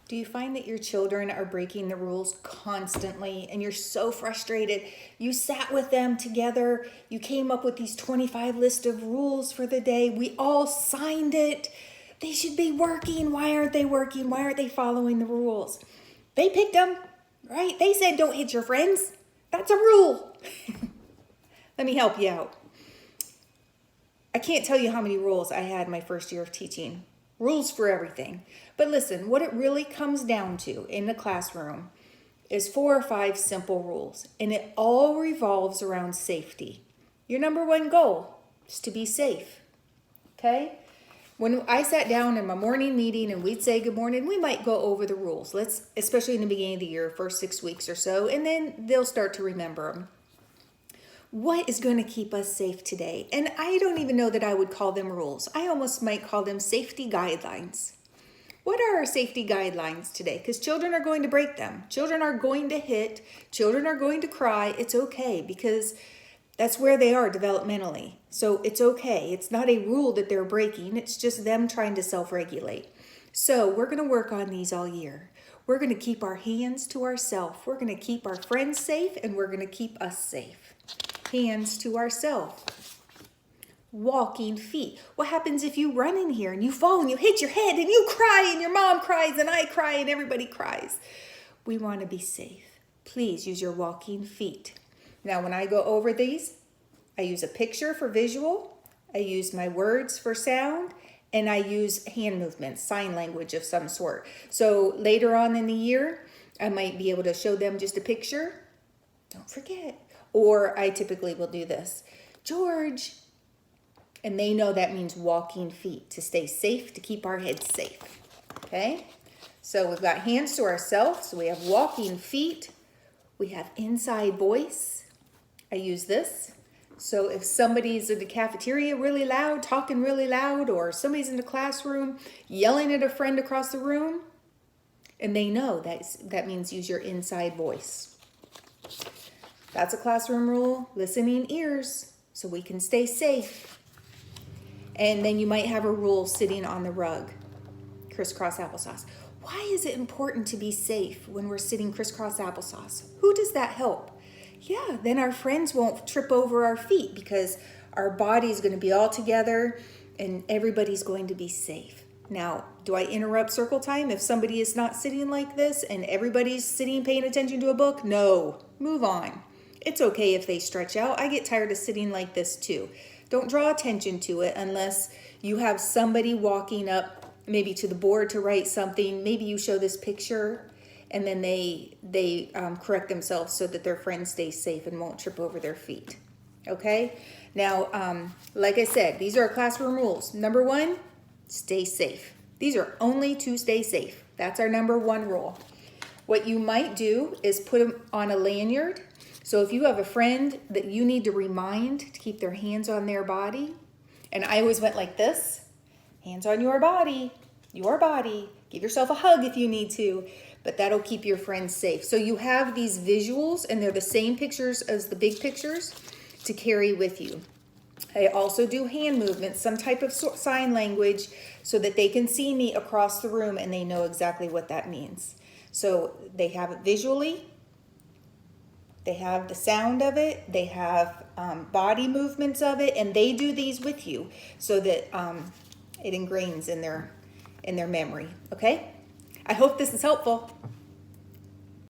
Do you find that your children are breaking the rules constantly and you're so frustrated? You sat with them together, you came up with these 25 list of rules for the day, we all signed it. They should be working. Why aren't they working? Why aren't they following the rules? They picked them, right? They said don't hit your friends. That's a rule. Let me help you out. I can't tell you how many rules I had my first year of teaching. Rules for everything. But listen, what it really comes down to in the classroom is 4 or 5 simple rules, and it all revolves around safety. Your number one goal is to be safe, okay? When I sat down in my morning meeting and we'd say good morning, we might go over the rules. Especially in the beginning of the year, first 6 weeks or so, and then they'll start to remember them. What is going to keep us safe today? And I don't even know that I would call them rules. I almost might call them safety guidelines. What are our safety guidelines today? Because children are going to break them. Children are going to hit. Children are going to cry. It's okay because that's where they are developmentally. So it's okay. It's not a rule that they're breaking. It's just them trying to self-regulate. So we're going to work on these all year. We're going to keep our hands to ourselves. We're going to keep our friends safe, and we're going to keep us safe. Hands to ourselves. Walking feet. What happens if you run in here and you fall and you hit your head and you cry and your mom cries and I cry and everybody cries? We want to be safe. Please use your walking feet. Now, when I go over these, I use a picture for visual, I use my words for sound, and I use hand movements, sign language of some sort. So later on in the year, I might be able to show them just a picture. Don't forget. Or I typically will do this. George. And they know that means walking feet, to stay safe, to keep our heads safe. Okay? So we've got hands to ourselves. So we have walking feet. We have inside voice. I use this. So if somebody's in the cafeteria really loud, talking really loud, or somebody's in the classroom yelling at a friend across the room, and they know that means use your inside voice. That's a classroom rule. Listening ears, so we can stay safe. And then you might have a rule sitting on the rug. Crisscross applesauce. Why is it important to be safe when we're sitting crisscross applesauce? Who does that help? Yeah, then our friends won't trip over our feet because our body's going to be all together and everybody's going to be safe. Now, do I interrupt circle time if somebody is not sitting like this and everybody's sitting paying attention to a book? No, move on. It's okay if they stretch out. I get tired of sitting like this too. Don't draw attention to it unless you have somebody walking up maybe to the board to write something. Maybe you show this picture and then they correct themselves so that their friend stays safe and won't trip over their feet. Okay? Now, like I said, these are classroom rules. Number 1, stay safe. These are only to stay safe. That's our number 1 rule. What you might do is put them on a lanyard. So if you have a friend that you need to remind to keep their hands on their body, and I always went like this, hands on your body, give yourself a hug if you need to, but that'll keep your friends safe. So you have these visuals, and they're the same pictures as the big pictures to carry with you. I also do hand movements, some type of sign language, so that they can see me across the room and they know exactly what that means. So they have it visually, they have the sound of it, they have body movements of it, and they do these with you so that it ingrains in their memory. Okay? I hope this is helpful.